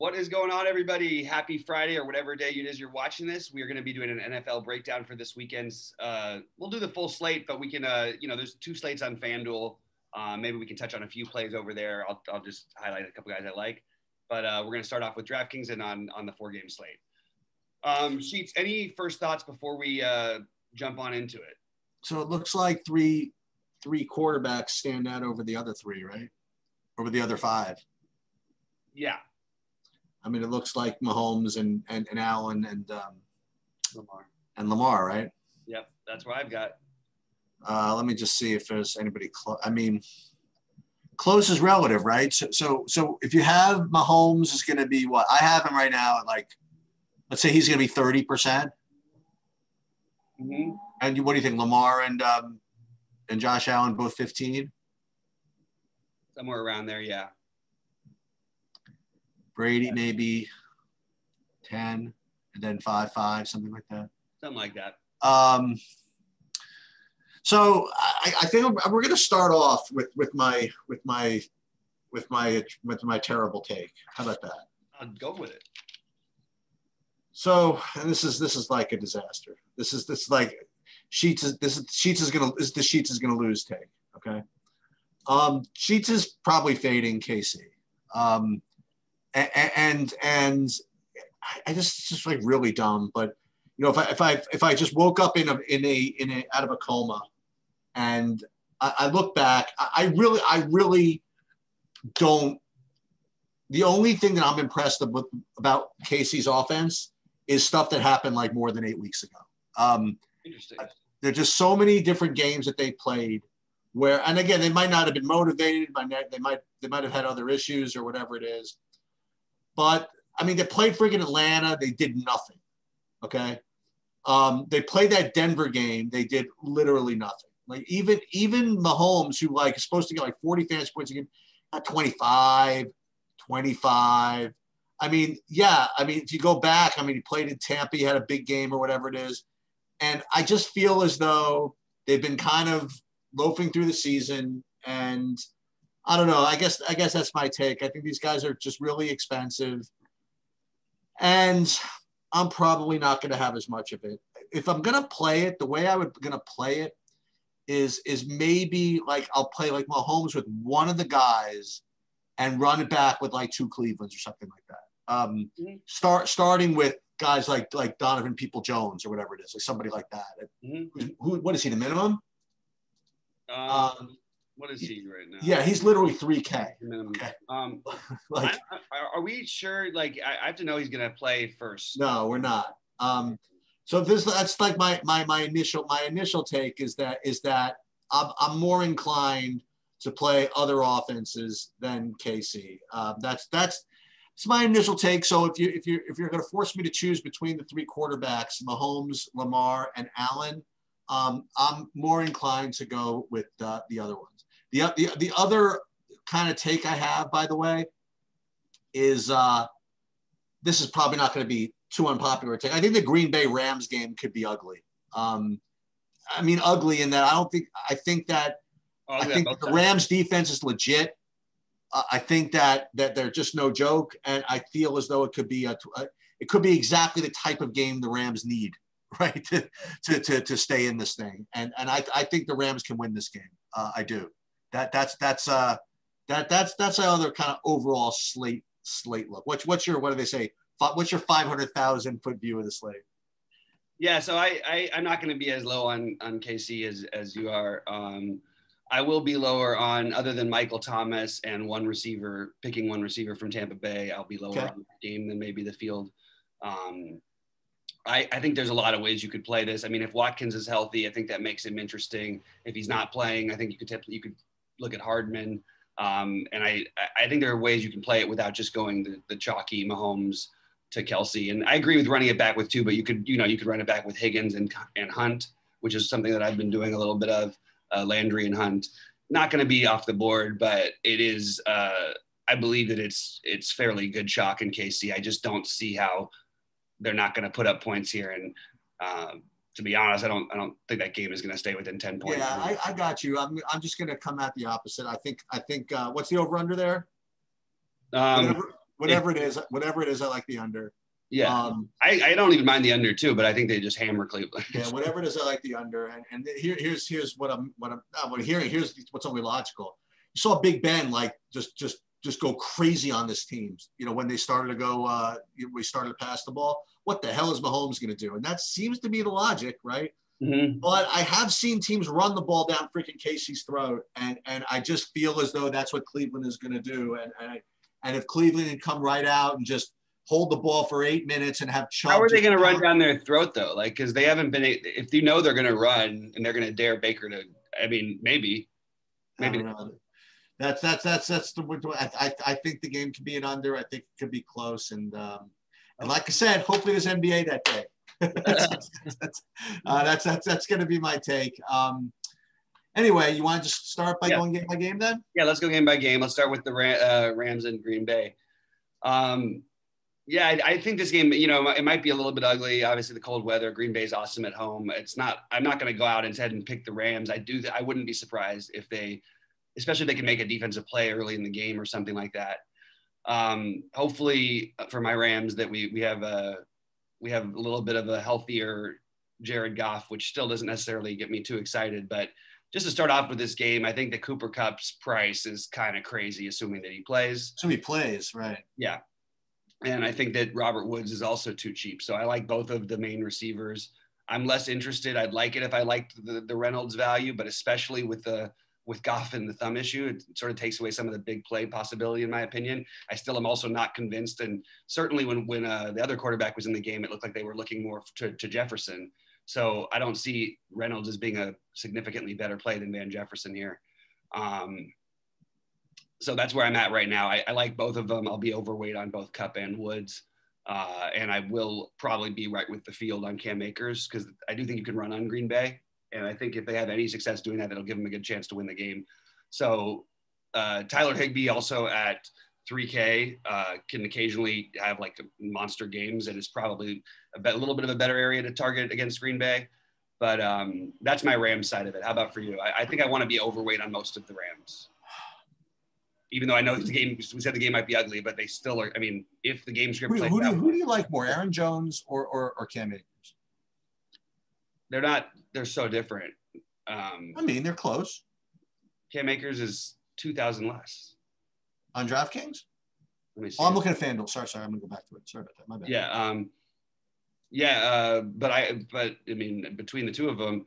What is going on, everybody? Happy Friday or whatever day it is you're watching this. We are going to be doing an NFL breakdown for this weekend's. We'll do the full slate, but we can, there's 2 slates on FanDuel. Maybe we can touch on a few plays over there. I'll just highlight a couple guys I like. But we're going to start off with DraftKings and on the 4-game slate. Sheets, any first thoughts before we jump on into it? So it looks like three quarterbacks stand out over the other 3, right? Over the other 5. Yeah. I mean, it looks like Mahomes and Allen and Lamar, right? Yep, that's what I've got. Let me just see if there's anybody close. I mean, close is relative, right? So if you have Mahomes is going to be what? I have him right now at let's say he's going to be 30%. Mm-hmm. And what do you think, Lamar and Josh Allen both 15? Somewhere around there, yeah. Brady maybe 10, and then 5, something like that. Something like that. So I think we're going to start off with my terrible take. How about that? I'll go with it. So, and this is like a disaster. This is like Sheets is gonna lose take. Okay. Sheets is probably fading KC. And I just like really dumb, but you know, if I just woke up in a out of a coma and I look back, I really don't. The only thing that I'm impressed with about Casey's offense is stuff that happened like more than 8 weeks ago. Interesting. There are just so many different games that they played where, and again, they might not have been motivated. They might have had other issues or whatever it is. But I mean, they played freaking Atlanta. They did nothing. Okay. They played that Denver game. They did literally nothing. Like even Mahomes, who like is supposed to get like 40 fantasy points a game, got 25. I mean, yeah. I mean, if you go back, I mean, he played in Tampa. He had a big game or whatever it is. And I just feel as though they've been kind of loafing through the season. And I don't know. I guess that's my take. I think these guys are just really expensive. And I'm probably not going to have as much of it. If I'm going to play it, the way I would going to play it is maybe like I'll play like Mahomes with one of the guys and run it back with like 2 Clevelands or something like that. Starting with guys like Donovan People-Jones or whatever it is, like somebody like that. What is he, the minimum? What is he right now? Yeah, he's literally 3K. Minimum. Okay. Like, are we sure? Like, I have to know he's going to play first. No, we're not. So that's like my initial take is that I'm more inclined to play other offenses than KC. That's my initial take. So if you're going to force me to choose between the 3 quarterbacks, Mahomes, Lamar, and Allen, I'm more inclined to go with the other ones. The other kind of take I have, by the way, is this is probably not going to be too unpopular take. I think the Green Bay Rams game could be ugly. I mean, ugly in that I think that the Rams defense is legit. I think that they're just no joke, and I feel as though it could be exactly the type of game the Rams need, right, to stay in this thing. And I think the Rams can win this game. I do. That's our other kind of overall slate look. What's your, what do they say? What's your 500,000 foot view of the slate? Yeah, so I'm not going to be as low on KC as you are. I will be lower on, other than Michael Thomas and picking one receiver from Tampa Bay. I'll be lower on the game than maybe the field. I think there's a lot of ways you could play this. I mean, if Watkins is healthy, I think that makes him interesting. If he's not playing, I think you could look at Hardman. And I think there are ways you can play it without just going the chalky Mahomes to Kelsey. And I agree with running it back with 2, but you could run it back with Higgins and Hunt, which is something that I've been doing a little bit of. Landry and Hunt, not going to be off the board, but it is. I believe that it's fairly good chalk in KC. I just don't see how they're not going to put up points here. And to be honest, I don't think that game is going to stay within 10 points. Yeah, I got you. I'm just going to come at the opposite. I think what's the over under there? whatever it is, I like the under. Yeah, I don't even mind the under too, but I think they just hammer Cleveland. Yeah, whatever it is, I like the under. And here's what I'm hearing. Here's what's only logical. You saw Big Ben like just go crazy on this team. You know, when they started to go, we started to pass the ball. What the hell is Mahomes going to do? And that seems to be the logic, right? Mm-hmm. But I have seen teams run the ball down freaking Casey's throat, and I just feel as though that's what Cleveland is going to do. And if Cleveland can come right out and just hold the ball for 8 minutes and have Chubb. How are they going to run down their throat though? Like, because they haven't been. If you know they're going to run and they're going to dare Baker to, I mean, maybe. I don't know. That's the. I think the game could be an under. I think it could be close, and like I said, hopefully there's NBA that day. That's going to be my take. Anyway, you want to just start by going game by game then? Yeah, let's go game by game. Let's start with the Rams and Green Bay. Yeah, I think this game, you know, it might be a little bit ugly. Obviously, the cold weather. Green Bay's awesome at home. I'm not going to go out instead and pick the Rams. I wouldn't be surprised if especially if they can make a defensive play early in the game or something like that. Hopefully for my Rams that we have a little bit of a healthier Jared Goff, which still doesn't necessarily get me too excited. But just to start off with this game, I think that Cooper Kupp's price is kind of crazy, assuming that he plays. So he plays, right? Yeah. And I think that Robert Woods is also too cheap. So I like both of the main receivers. I'm less interested. I'd like it if I liked the Reynolds value, but especially with Goff and the thumb issue, it sort of takes away some of the big play possibility, in my opinion. I still am also not convinced. And certainly when the other quarterback was in the game, it looked like they were looking more to Jefferson. So I don't see Reynolds as being a significantly better play than Van Jefferson here. So that's where I'm at right now. I like both of them. I'll be overweight on both Kupp and Woods. And I will probably be right with the field on Cam Akers because I do think you can run on Green Bay. And I think if they have any success doing that, that'll give them a good chance to win the game. So Tyler Higbee also at 3K can occasionally have like monster games and is probably a little bit of a better area to target against Green Bay. But that's my Rams side of it. How about for you? I think I want to be overweight on most of the Rams. Even though I know we said the game might be ugly, but they still are. I mean, if the game script plays out. Who do you like more, Aaron Jones or Cam Akers? They're so different. I mean, they're close. Cam Akers is 2,000 less. On DraftKings? Let me see. Oh, I'm looking at FanDuel. Sorry, I'm gonna go back to it. Sorry about that. My bad. Yeah. But I mean, between the two of them,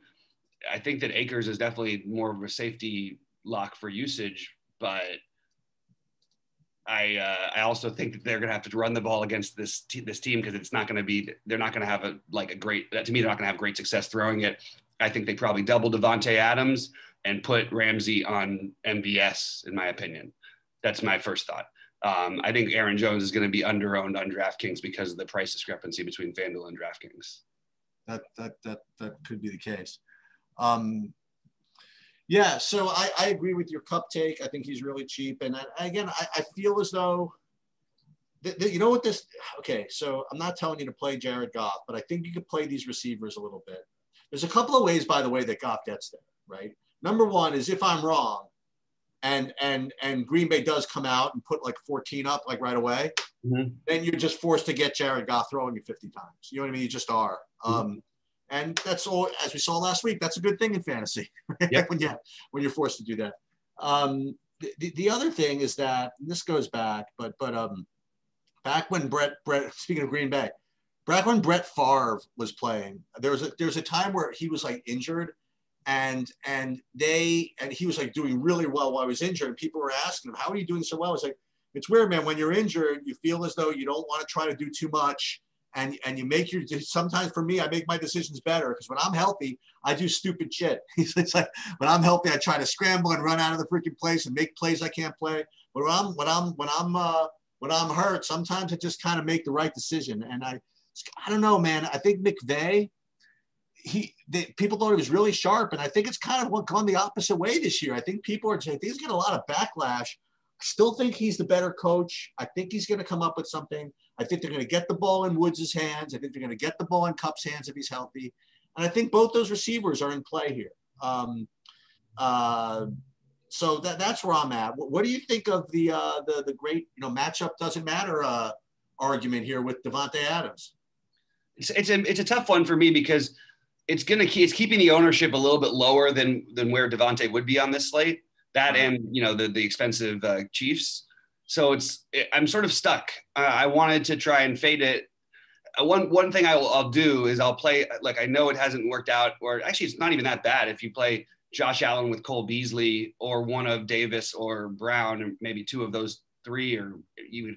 I think that Akers is definitely more of a safety lock for usage, but I also think that they're going to have to run the ball against this team because they're not going to have great success throwing it. I think they probably double Devontae Adams and put Ramsey on MVS, in my opinion. That's my first thought. I think Aaron Jones is going to be under-owned on DraftKings because of the price discrepancy between FanDuel and DraftKings. That could be the case. Yeah, so I agree with your Kupp take. I think he's really cheap. And I feel as though, you know what this – okay, so I'm not telling you to play Jared Goff, but I think you could play these receivers a little bit. There's a couple of ways, by the way, that Goff gets there, right? Number one is if I'm wrong and Green Bay does come out and put like 14 up like right away, then you're just forced to get Jared Goff throwing you 50 times. You know what I mean? You just are. And that's all, as we saw last week, that's a good thing in fantasy, right? Yep. when you're forced to do that. The other thing is that, and this goes back, but back when Brett, speaking of Green Bay, back when Brett Favre was playing, there was a time where he was like injured and he was like doing really well while he was injured. And people were asking him, how are you doing so well? It's like, it's weird, man. When you're injured, you feel as though you don't want to try to do too much. And you make sometimes for me, I make my decisions better because when I'm healthy, I do stupid shit. It's like when I'm healthy, I try to scramble and run out of the freaking place and make plays I can't play. But when I'm hurt, sometimes I just kind of make the right decision. And I don't know, man. I think McVay, people thought he was really sharp, and I think it's kind of gone the opposite way this year. I think people are saying he's getting a lot of backlash. I still think he's the better coach. I think he's going to come up with something. I think they're going to get the ball in Woods' hands. I think they're going to get the ball in Kupp's hands if he's healthy. And I think both those receivers are in play here. so that's where I'm at. What do you think of the great, matchup doesn't matter argument here with Devontae Adams? It's a tough one for me because it's keeping the ownership a little bit lower than where Devontae would be on this slate. That and the expensive Chiefs. So I'm sort of stuck. I wanted to try and fade it. One thing I'll do is I'll play, like, I know it hasn't worked out, or actually it's not even that bad if you play Josh Allen with Cole Beasley or one of Davis or Brown, and maybe two of those three, or you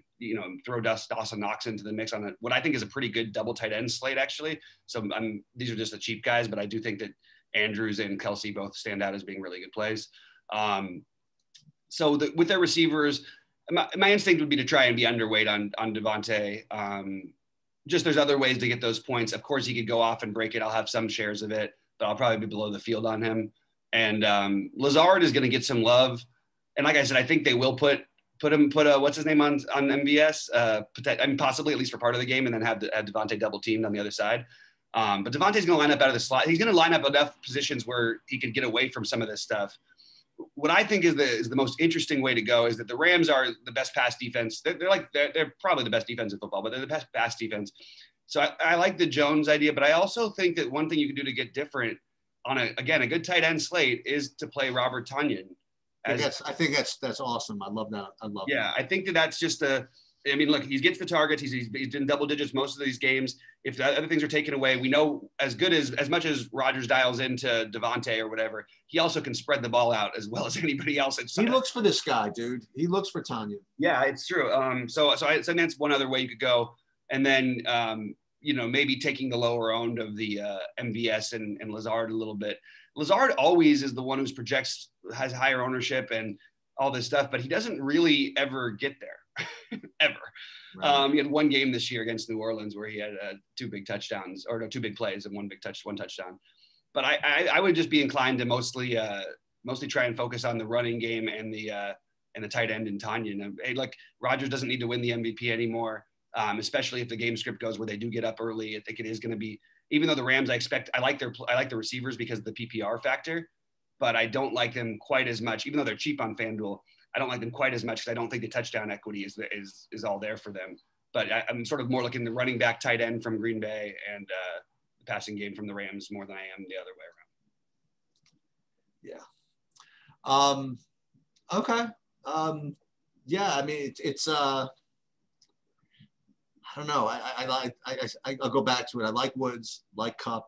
throw Dawson Knox into the mix on what I think is a pretty good double tight end slate, actually. So these are just the cheap guys, but I do think that Andrews and Kelsey both stand out as being really good plays. With their receivers, my instinct would be to try and be underweight on Devontae. Just there's other ways to get those points. Of course, he could go off and break it. I'll have some shares of it, but I'll probably be below the field on him. And Lazard is going to get some love. And like I said, I think they will put what's his name on MVS, possibly at least for part of the game, and then have Devontae double teamed on the other side. But Devontae's going to line up out of the slot. He's going to line up enough positions where he could get away from some of this stuff. What I think is the most interesting way to go is that the Rams are the best pass defense. They're probably the best defense in football, but they're the best pass defense. So I like the Jones idea, but I also think that one thing you can do to get different on a good tight end slate is to play Robert Tonyan. I think that's awesome. I love that. Yeah, I think that's just look, he gets the targets. He's in double digits most of these games. If the other things are taken away, we know as much as Rodgers dials into Devontae or whatever, he also can spread the ball out as well as anybody else. He looks for this guy, dude. He looks for Tonyan. Yeah, it's true. So that's one other way you could go. And then, maybe taking the lower owned of the MVS and Lazard a little bit. Lazard always is the one who's has higher ownership and all this stuff, but he doesn't really ever get there, ever. Right. He had one game this year against New Orleans where he had two big big plays and one touchdown. But I would just be inclined to mostly try and focus on the running game and the tight end in Tonyan. Hey, look, Rodgers doesn't need to win the MVP anymore, especially if the game script goes where they do get up early. I think it is going to be, even though the Rams, I like the receivers because of the PPR factor, but I don't like them quite as much, even though they're cheap on FanDuel. I don't like them quite as much because I don't think the touchdown equity is all there for them. But I'm sort of more looking the running back tight end from Green Bay and the passing game from the Rams more than I am the other way around. Yeah. Okay. Yeah. I mean, it's I don't know. I'll go back to it. I like Woods, like Kupp.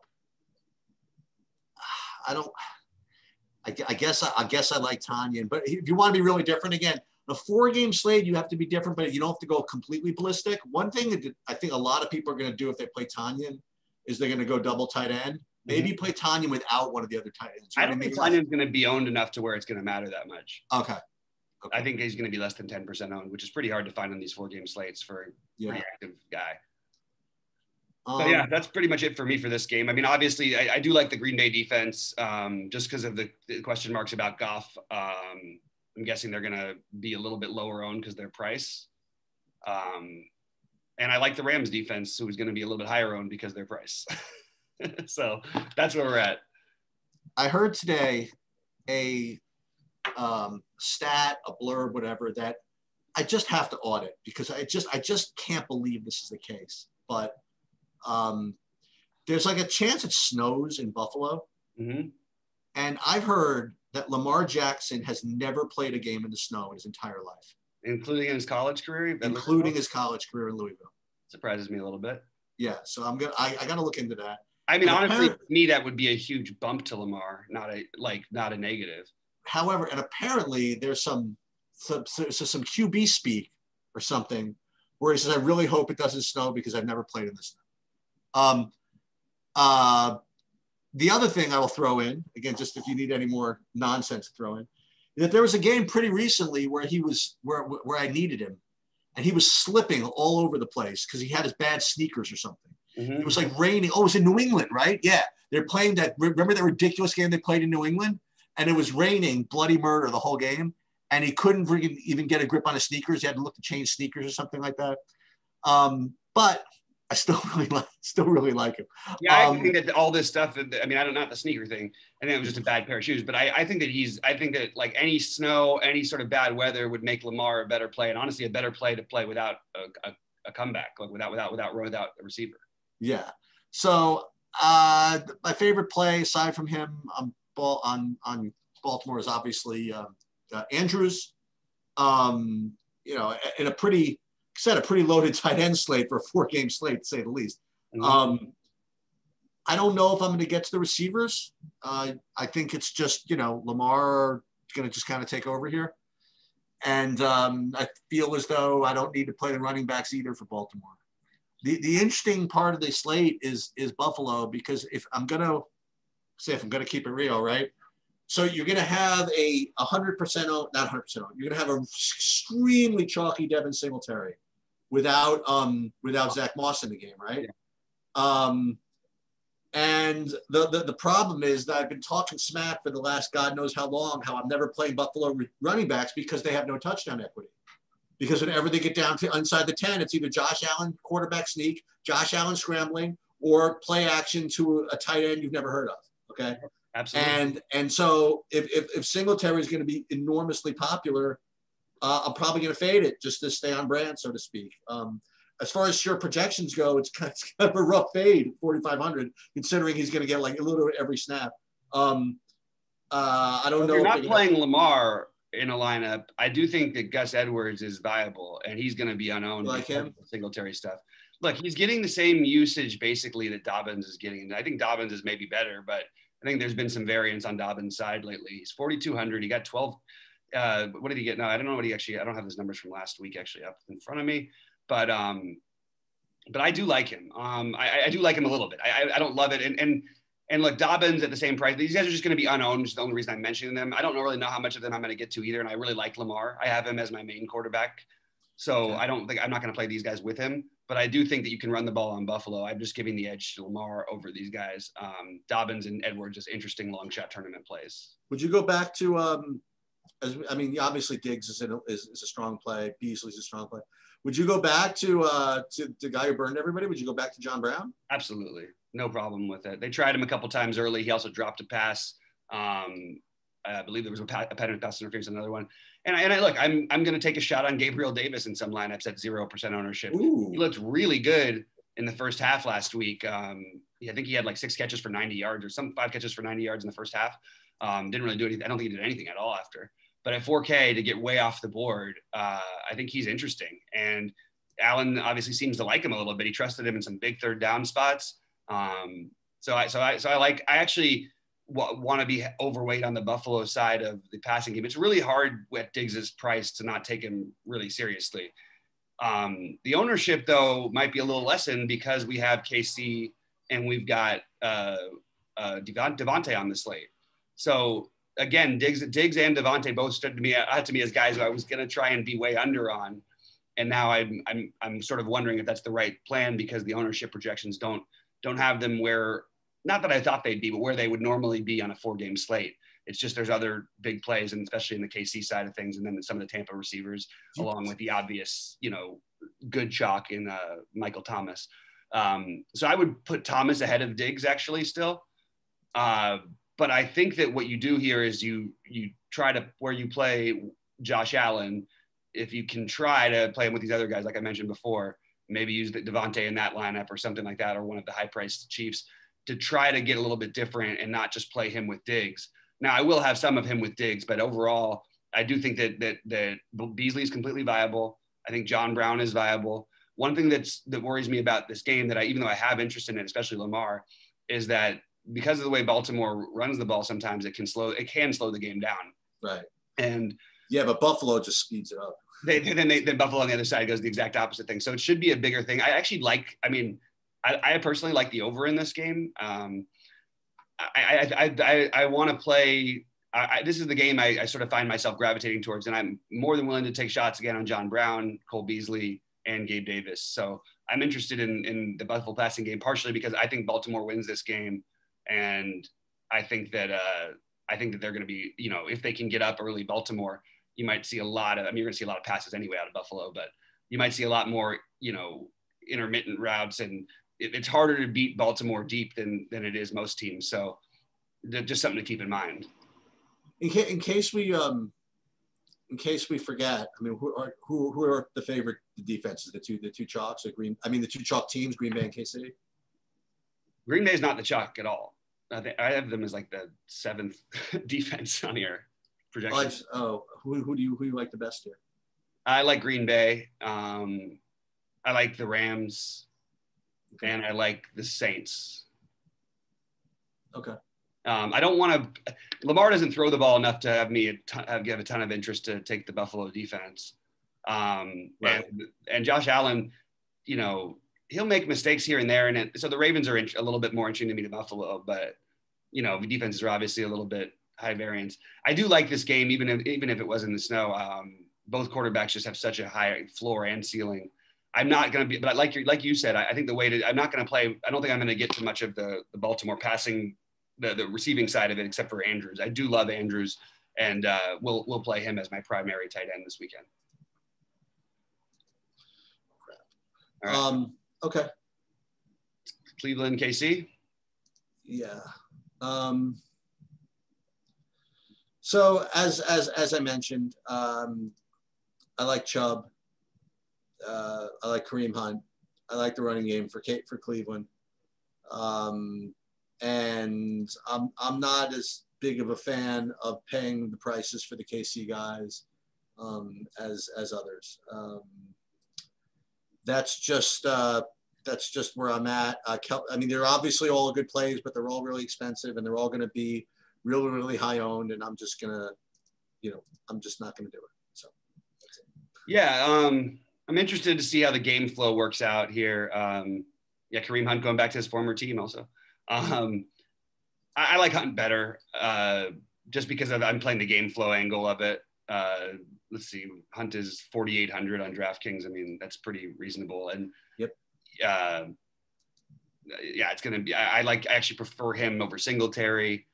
I guess I like Tonyan, but if you want to be really different, again, a 4-game slate, you have to be different, but you don't have to go completely ballistic. One thing that I think a lot of people are going to do if they play Tonyan is they're going to go double tight end. Maybe play Tonyan without one of the other tight ends. I don't think Tanyan's going to be owned enough to where it's going to matter that much. Okay. I think he's going to be less than 10% owned, which is pretty hard to find on these 4-game slates for a pretty active guy. So yeah, that's pretty much it for me for this game. I mean, obviously, I do like the Green Bay defense just because of the question marks about Goff. I'm guessing they're going to be a little bit lower owned because their price. And I like the Rams defense, who is going to be a little bit higher owned because their price. So that's where we're at. I heard today a stat, a blurb, whatever, that I just have to audit because I just can't believe this is the case. But there's like a chance it snows in Buffalo. Mm-hmm. And I've heard that Lamar Jackson has never played a game in the snow in his entire life. Including in his college career? Including his college career in Louisville. Surprises me a little bit. Yeah, so I got to look into that. I mean, honestly, to me, that would be a huge bump to Lamar, not a negative. However, and apparently there's some QB speak or something where he says, I really hope it doesn't snow because I've never played in the snow. The other thing I will throw in, again, just if you need any more nonsense to throw in, is that there was a game pretty recently where he was where I needed him, and he was slipping all over the place because he had his bad sneakers or something. Mm-hmm. It was like raining. Oh, it was in New England, right? Yeah. They're playing that. Remember that ridiculous game they played in New England? And it was raining bloody murder the whole game. And he couldn't even get a grip on his sneakers. He had to look to change sneakers or something like that. But I still really like him. Yeah, I think that all this stuff, I mean, I don't know, not the sneaker thing. I think it was just a bad pair of shoes, but I think that I think that like any snow, any sort of bad weather would make Lamar a better play, and honestly, a better play to play without a comeback, like without a receiver. Yeah. So my favorite play aside from him on Baltimore is obviously Andrews. You know, in a pretty loaded tight end slate for a 4-game slate, to say the least. Mm-hmm. I don't know if I'm going to get to the receivers. I think it's just, you know, Lamar is going to just kind of take over here. And I feel as though I don't need to play the running backs either for Baltimore. The interesting part of the slate is Buffalo, because if I'm going to keep it real, right? So you're going to have a 100% not 100%. You're going to have an extremely chalky Devin Singletary without Zach Moss in the game, right? Yeah. And the problem is that I've been talking smack for the last God knows how long, how I'm never playing Buffalo running backs because they have no touchdown equity. Because whenever they get down to inside the 10, it's either Josh Allen quarterback sneak, Josh Allen scrambling, or play action to a tight end you've never heard of. Okay. Absolutely. And so if Singletary is going to be enormously popular, I'm probably going to fade it just to stay on brand, so to speak. As far as sure projections go, it's kind of a rough fade at 4,500, considering he's going to get like a little every snap. I don't know. If you're not playing Lamar in a lineup, I do think that Gus Edwards is viable, and he's going to be unowned. Like him? Singletary stuff. Look, he's getting the same usage basally that Dobbins is getting. I think Dobbins is maybe better, but I think there's been some variance on Dobbins' side lately. He's 4,200. He got 12. What did he get? No, I don't know what he actually. I don't have his numbers from last week actually up in front of me, but I do like him. I do like him a little bit. I don't love it, and look, Dobbins at the same price. These guys are just going to be unowned. Which is the only reason I'm mentioning them. I don't really know how much of them I'm going to get to either, and I really like Lamar. I have him as my main quarterback, so okay. I'm not going to play these guys with him. But I do think that you can run the ball on Buffalo. I'm just giving the edge to Lamar over these guys. Dobbins and Edwards is interesting long shot tournament plays. Would you go back to, obviously Diggs is a strong play. Beasley's a strong play. Would you go back to the guy who burned everybody? Would you go back to John Brown? Absolutely. No problem with it. They tried him a couple times early. He also dropped a pass. I believe there was a pattern pass interference, another one. And I look, I'm going to take a shot on Gabriel Davis in some lineups at 0% ownership. Ooh. He looked really good in the first half last week. I think he had like 6 catches for 90 yards or 5 catches for 90 yards in the first half. Didn't really do anything. I don't think he did anything at all after. But at 4K to get way off the board, I think he's interesting. And Allen obviously seems to like him a little bit. He trusted him in some big third down spots. So I actually want to be overweight on the Buffalo side of the passing game. It's really hard at Diggs's price to not take him really seriously. The ownership though might be a little lessened because we have KC and we've got Devontae on the slate. So again, Diggs and Devontae both stood out to me as guys who I was going to try and be way under on. And now I'm sort of wondering if that's the right plan because the ownership projections don't have them where, not that I thought they'd be, but where they would normally be on a 4-game slate. It's just there's other big plays, and especially in the KC side of things, and then some of the Tampa receivers, along with the obvious, good chalk in Michael Thomas. So I would put Thomas ahead of Diggs actually still. But I think that what you do here is you try to, where you play Josh Allen, if you can try to play him with these other guys, like I mentioned before, maybe use the Devontae in that lineup or something like that, or one of the high-priced Chiefs, to try to get a little bit different and not just play him with Diggs. Now, I will have some of him with Diggs, but overall, I do think that Beasley is completely viable. I think John Brown is viable. One thing that worries me about this game that even though I have interest in it, especially Lamar, is that because of the way Baltimore runs the ball, sometimes it can slow the game down. Right. And yeah, but Buffalo just speeds it up. Then Buffalo on the other side goes the exact opposite thing. So it should be a bigger thing. I personally like the over in this game. I want to play. This is the game I sort of find myself gravitating towards, and I'm more than willing to take shots again on John Brown, Cole Beasley, and Gabe Davis. So I'm interested in the Buffalo passing game, partially because I think Baltimore wins this game, and I think that they're going to be, if they can get up early, Baltimore, you might see a lot of. You're going to see a lot of passes anyway out of Buffalo, but you might see a lot more, intermittent routes, and it's harder to beat Baltimore deep than it is most teams. So just something to keep in mind. In case we forget, I mean, who are the favorite defenses? The two chalks, the two chalk teams, Green Bay and KC. Green Bay is not the chalk at all. I have them as like the 7th defense on your projection. Who do you like the best here? I like Green Bay. I like the Rams, and I like the Saints. Okay. I don't want to. Lamar doesn't throw the ball enough to have me give a ton of interest to take the Buffalo defense. Right. And Josh Allen, you know, he'll make mistakes here and there, and so the Ravens are a little bit more interesting to me than Buffalo. But you know, the defenses are obviously a little bit high variance. I do like this game, even if it was in the snow. Both quarterbacks just have such a high floor and ceiling. I'm not going to be, but like you said, I think I'm not going to play. I don't think I'm going to get to much of the Baltimore passing, the receiving side of it, except for Andrews. I do love Andrews, and we'll play him as my primary tight end this weekend. Right. Okay. Cleveland, KC. Yeah. So as I mentioned, I like Chubb. I like Kareem Hunt. I like the running game for Cleveland. And I'm not as big of a fan of paying the prices for the KC guys as others. That's just where I'm at. I mean, they're obviously all good plays, but they're all really expensive, and they're all going to be really, really high owned. And I'm just gonna, I'm just not going to do it. So that's it. Yeah, I'm interested to see how the game flow works out here. Kareem Hunt going back to his former team also. I like Hunt better just because I'm playing the game flow angle of it. Let's see, Hunt is 4,800 on DraftKings. I mean, that's pretty reasonable. And yep. It's going to be, I actually prefer him over Singletary.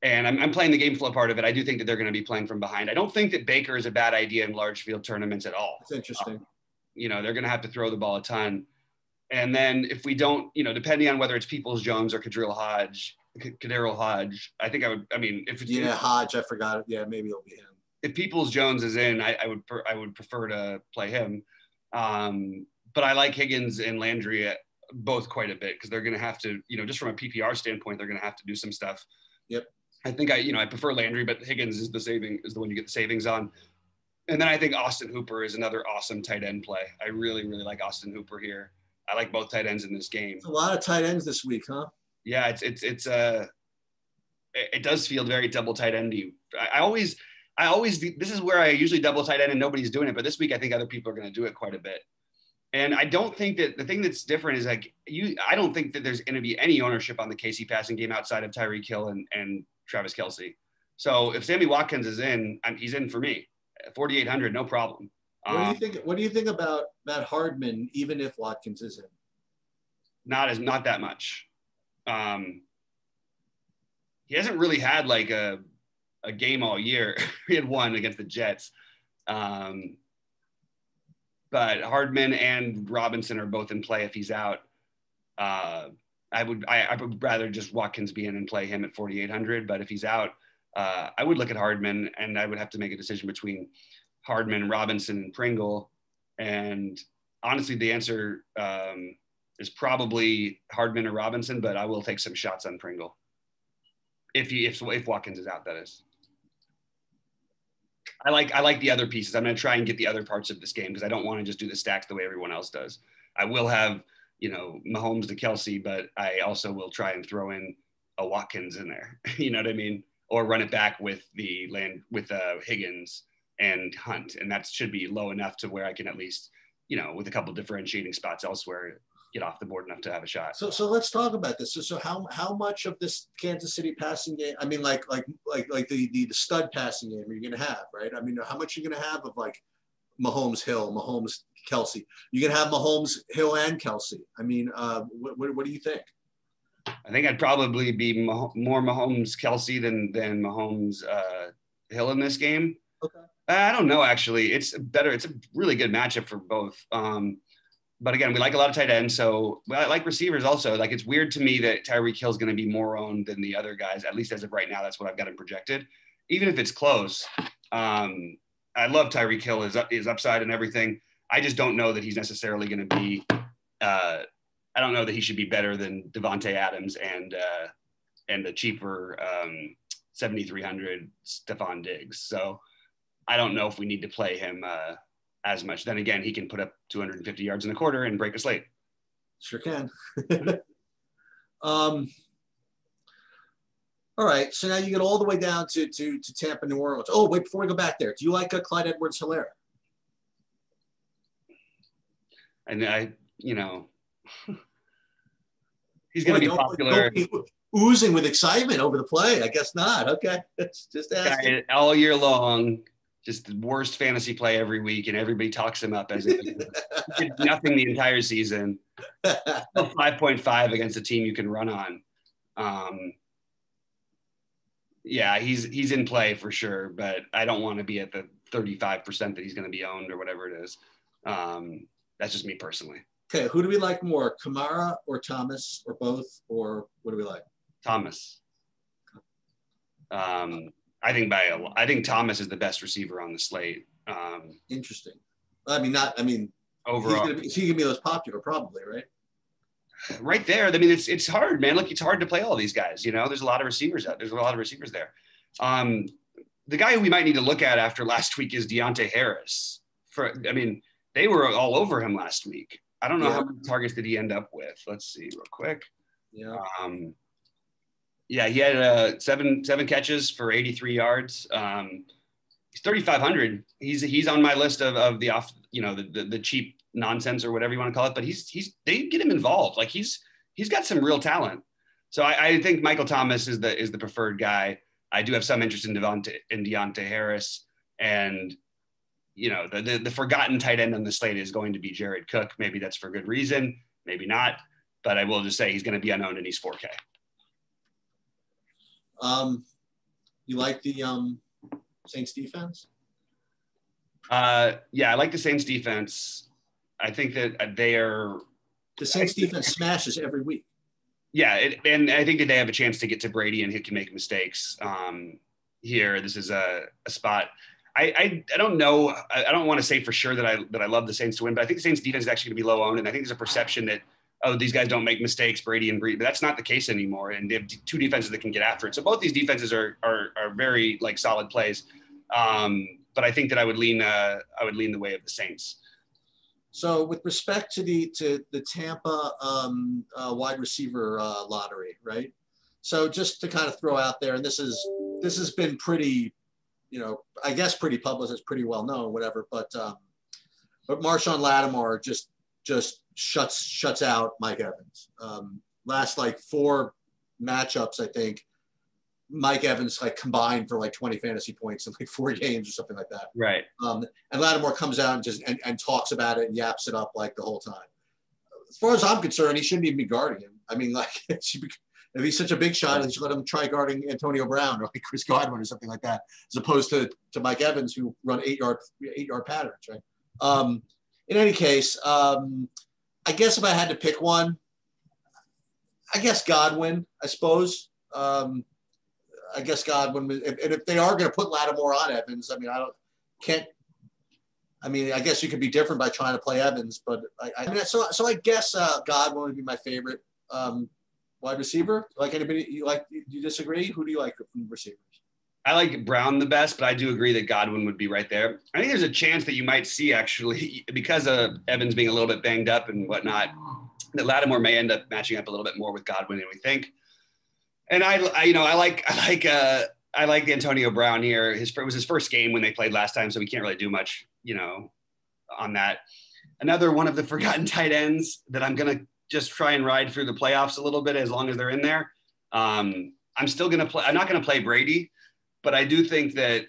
And I'm playing the game flow part of it. I do think that they're going to be playing from behind. I don't think that Baker is a bad idea in large field tournaments at all. That's interesting. They're going to have to throw the ball a ton. And then if we don't, depending on whether it's Peoples-Jones or Kadarius Hodge, I think if it's Hodge, I forgot it. Yeah, maybe it'll be him. If Peoples-Jones is in, I would prefer to play him. But I like Higgins and Landry both quite a bit because they're going to have to, just from a PPR standpoint, they're going to have to do some stuff. Yep. I think I prefer Landry, but Higgins is the one you get the savings on. And then I think Austin Hooper is another awesome tight end play. I really, really like Austin Hooper here. I like both tight ends in this game. It's a lot of tight ends this week, huh? Yeah, it does feel very double tight endy. I always this is where I usually double tight end and nobody's doing it, but this week I think other people are going to do it quite a bit. And I don't think that the thing that's different is I don't think that there's going to be any ownership on the KC passing game outside of Tyreek Hill and Travis Kelce. So if Sammy Watkins is in, he's in for me. 4,800, no problem. What do you think about Matt Hardman, even if Watkins is in? Not that much. He hasn't really had like a game all year. He had one against the Jets. But Hardman and Robinson are both in play if he's out. I would rather just Watkins be in and play him at 4,800. But if he's out, I would look at Hardman, and I would have to make a decision between Hardman, Robinson, and Pringle. And honestly, the answer is probably Hardman or Robinson, but I will take some shots on Pringle. If Watkins is out, that is. I like the other pieces. I'm going to try and get the other parts of this game because I don't want to just do the stacks the way everyone else does. I will have, Mahomes to Kelce, but I also will try and throw in a Watkins in there. You know what I mean? Or run it back with Higgins and Hunt. And that should be low enough to where I can at least, with a couple differentiating spots elsewhere, get off the board enough to have a shot. So let's talk about this. So how much of this Kansas City passing game, I mean, like the stud passing game are you going to have, right? I mean, how much are you going to have of like Mahomes, Hill, Mahomes, Kelce? You're going to have Mahomes, Hill, and Kelce. I mean, what do you think? I think I'd probably be more Mahomes, Kelce than Mahomes, Hill in this game. Okay. I don't know, actually. It's a really good matchup for both. but again, we like a lot of tight ends. So I like receivers also. Like, it's weird to me that Tyreek Hill is going to be more owned than the other guys, at least as of right now. That's what I've got him projected. Even if it's close, I love Tyreek Hill, his upside and everything. I just don't know that he's necessarily going to be. I don't know that he should be better than Devontae Adams and the cheaper 7,300 Stephon Diggs. So I don't know if we need to play him as much. Then again, he can put up 250 yards in a quarter and break a slate. Sure can. All right. So now you get all the way down to Tampa, New Orleans. Oh, wait, before we go back there, do you like Clyde Edwards-Helaire? And he's going to be popular. Don't be oozing with excitement over the play. I guess not. Okay. Just asking. All year long, just the worst fantasy play every week, and everybody talks him up as if he did nothing the entire season. 5.5 against a team you can run on. Yeah, he's in play for sure, but I don't want to be at the 35% that he's going to be owned or whatever it is. That's just me personally. Okay, who do we like more, Kamara or Thomas or both, or what do we like? Thomas. I think Thomas is the best receiver on the slate. Interesting. Overall, is he gonna be the most popular? Probably, right? Right there. I mean, it's hard, man. Look, it's hard to play all these guys. There's a lot of receivers out. There's a lot of receivers there. The guy who we might need to look at after last week is Deontay Harris. They were all over him last week. I don't know how many targets did he end up with. Let's see real quick. Yeah. He had seven catches for 83 yards. He's 3,500. He's on my list of the off, the cheap nonsense or whatever you want to call it. But they get him involved. Like he's got some real talent. So I think Michael Thomas is the preferred guy. I do have some interest in Deontay Harris, and the forgotten tight end on the slate is going to be Jared Cook. Maybe that's for good reason, maybe not. But I will just say he's going to be unowned and he's 4K. You like the Saints defense? I like the Saints defense. I think that the Saints defense smashes every week. Yeah, and I think that they have a chance to get to Brady and he can make mistakes here. This is a spot. I don't know. I don't want to say for sure that I love the Saints to win, but I think the Saints defense is actually going to be low owned, and I think there's a perception that these guys don't make mistakes, Brady and Brady, but that's not the case anymore. And they have two defenses that can get after it. So both these defenses are very solid plays. But I think that I would lean the way of the Saints. So with respect to the Tampa wide receiver lottery, right? So just to kind of throw out there, and this has been pretty, I guess pretty publicized, pretty well known, whatever. But Marshawn Lattimore just shuts out Mike Evans. Last 4 matchups, I think Mike Evans combined for 20 fantasy points in 4 games or something like that. Right. And Lattimore comes out and talks about it and yaps it up the whole time. As far as I'm concerned, he shouldn't even be guarding him. I mean, if he's such a big shot, just let him try guarding Antonio Brown or Chris Godwin or something like that, as opposed to Mike Evans, who run 8-yard patterns, right? In any case, I guess if I had to pick one, I guess Godwin, I suppose. I guess Godwin, and if they are going to put Lattimore on Evans, I guess you could be different by trying to play Evans, but so I guess Godwin would be my favorite wide receiver. Anybody you disagree? Who do you like from receivers? I like Brown the best, but I do agree that Godwin would be right there. I think there's a chance that you might see actually, because of Evans being a little bit banged up and whatnot, that Lattimore may end up matching up a little bit more with Godwin than we think. And I like the Antonio Brown here. It was his first game when they played last time, so we can't really do much, on that. Another one of the forgotten tight ends that I'm gonna just try and ride through the playoffs a little bit as long as they're in there. I'm still gonna play. I'm not gonna play Brady, but I do think that,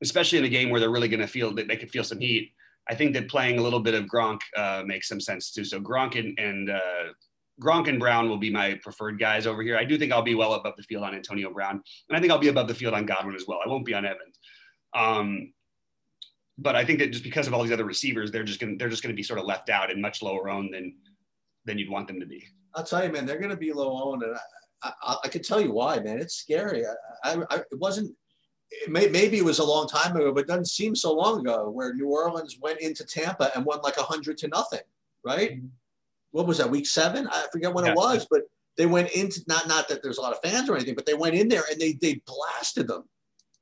especially in a game where they're really gonna feel that they could feel some heat, I think that playing a little bit of Gronk makes some sense too. So Gronk and Brown will be my preferred guys over here. I do think I'll be well above the field on Antonio Brown, and I think I'll be above the field on Godwin as well. I won't be on Evans. but I think that just because of all these other receivers, they're just gonna be sort of left out and much lower owned than you'd want them to be. I'll tell you, man, they're going to be low owned, and I can tell you why, man. It's scary. It wasn't. Maybe it was a long time ago, but it doesn't seem so long ago where New Orleans went into Tampa and won like 100-0, right? Mm-hmm. What was that, week 7? I forget when it was, but they went into not that there's a lot of fans or anything, but they went in there and they blasted them.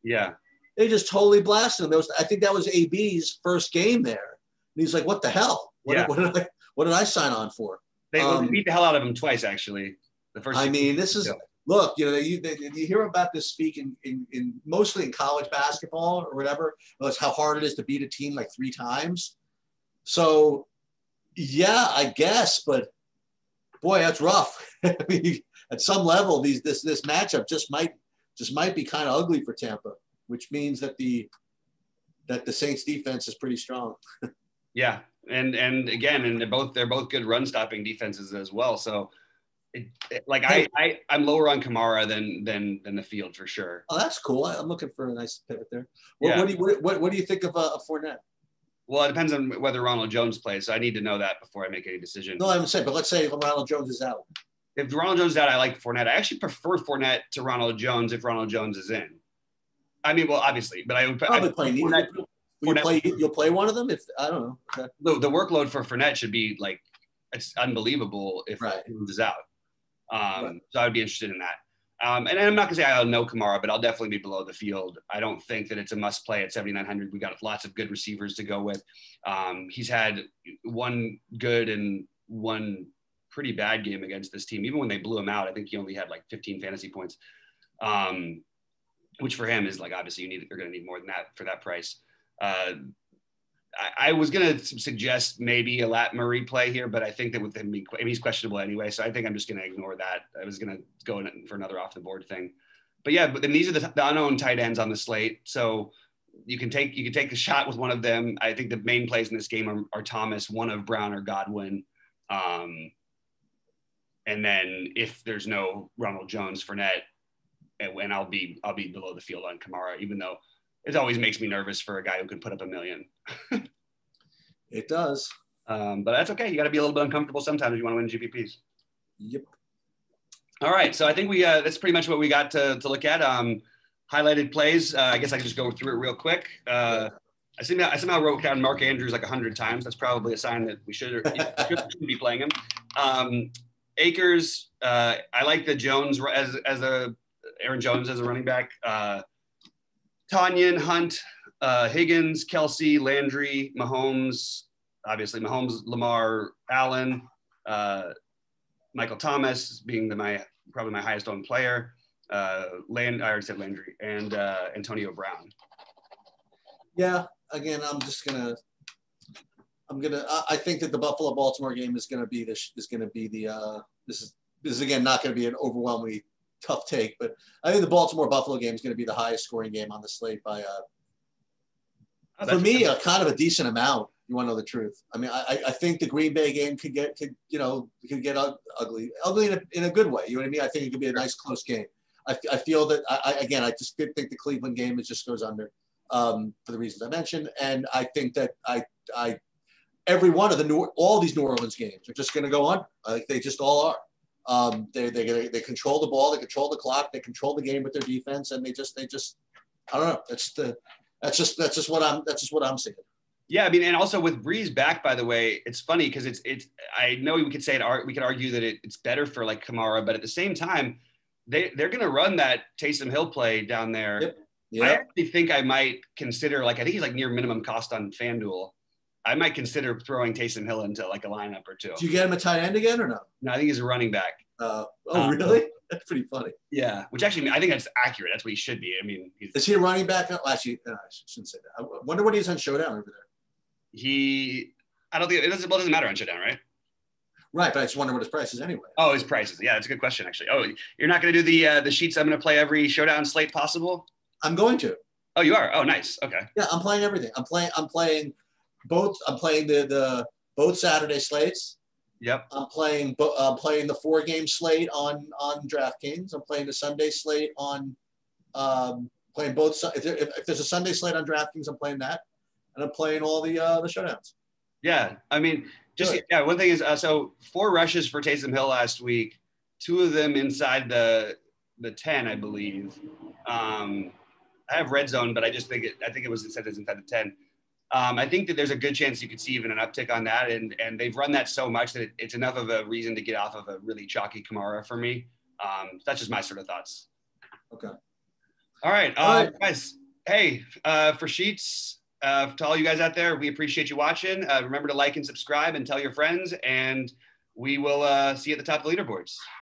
Yeah. They just totally blasted them. I think that was AB's first game there. And he's like, what the hell? What did I sign on for? They beat the hell out of him twice, actually. The first. I mean, this is look. You know, you hear about this speak in mostly in college basketball or whatever. It's how hard it is to beat a team like 3 times. So, yeah, I guess, but boy, that's rough. I mean, at some level, this matchup just might be kind of ugly for Tampa, which means that the Saints defense is pretty strong. Yeah. And again, they're both good run stopping defenses as well. So I'm lower on Kamara than the field for sure. Oh, that's cool. I'm looking for a nice pivot there. What do you think of Fournette? Well, it depends on whether Ronald Jones plays. So I need to know that before I make any decision. No, I would say, but let's say Ronald Jones is out. If Ronald Jones is out, I like Fournette. I actually prefer Fournette to Ronald Jones if Ronald Jones is in. I mean, well, obviously, but I would probably play Fournette. You'll play one of them if I don't know. Okay. The workload for Fournette should be like it's unbelievable if Jones is out. So I'd be interested in that. And I'm not gonna say I'll know Kamara, but I'll definitely be below the field. I don't think that it's a must play at 7,900. We got lots of good receivers to go with. He's had one good and one pretty bad game against this team. Even when they blew him out, I think he only had like 15 fantasy points, which for him is like obviously you're gonna need more than that for that price. I was going to suggest maybe a Lat Murray play here, but I think that with him he's questionable anyway. So I think I'm just going to ignore that. I was going to go in for another off the board thing, but yeah, but then these are the unknown tight ends on the slate. So you can take a shot with one of them. I think the main plays in this game are Thomas, one of Brown or Godwin. And then if there's no Ronald Jones, Fournette, and I'll be below the field on Kamara, even though it always makes me nervous for a guy who can put up $1 million. It does. But that's okay. You got to be a little bit uncomfortable sometimes if you want to win GPPs. Yep. All right. So I think that's pretty much what we got to look at. Highlighted plays. I guess I can just go through it real quick. I somehow wrote down Mark Andrews like 100 times. That's probably a sign that we shouldn't be playing him. Akers. I like the Jones as Aaron Jones as a running back. Tanyan, Hunt, Higgins, Kelsey, Landry, Mahomes, obviously Mahomes, Lamar, Allen, Michael Thomas being probably my highest owned player. I already said Landry and Antonio Brown. Yeah, again, I think that the Buffalo-Baltimore game is going to be this is again not going to be an overwhelmingly tough take, but I think the Baltimore-Buffalo game is going to be the highest scoring game on the slate by for me, a kind of a decent amount. You want to know the truth? I mean, I think the Green Bay game could get ugly in a good way. You know what I mean? I think it could be a nice close game. I feel that I just think the Cleveland game just goes under for the reasons I mentioned, and I think that every one of all these New Orleans games are just going to go under. They just all are. They control the ball, they control the clock, they control the game with their defense, and they just I don't know. That's just what I'm seeing. Yeah, I mean, and also with Breeze back, by the way, it's funny because it's. I know we could argue that it's better for like Kamara, but at the same time, they're going to run that Taysom Hill play down there. Yep. I actually think I might consider I think he's like near minimum cost on FanDuel. I might consider throwing Taysom Hill into like a lineup or two. Do you get him a tight end again or no? No, I think he's a running back. Really? That's pretty funny. Yeah, which actually I think that's accurate. That's what he should be. I mean, is he a running back? Actually, I shouldn't say that. I wonder what he's on Showdown over there. I don't think it doesn't matter on Showdown, right? Right, but I just wonder what his price is anyway. Oh, his prices. Yeah, that's a good question actually. Oh, you're not going to do the sheets I'm going to play every Showdown slate possible? I'm going to. Oh, you are? Oh, nice. Okay. Yeah, I'm playing everything. I'm playing both. I'm playing the both Saturday slates. Yep. I'm playing the 4-game slate on DraftKings. I'm playing the Sunday slate on playing both. If there's a Sunday slate on DraftKings, I'm playing that. and I'm playing all the shutdowns. Yeah, I mean, one thing is, so 4 rushes for Taysom Hill last week, 2 of them inside the 10, I believe. I have red zone, but I think it was inside the 10. I think that there's a good chance you could see even an uptick on that, and they've run that so much that it's enough of a reason to get off of a really chalky Kamara for me. That's just my sort of thoughts. Okay. All right, guys. Hey, for Sheets, to all you guys out there, we appreciate you watching. Remember to like and subscribe and tell your friends, and we will see you at the top of the leaderboards.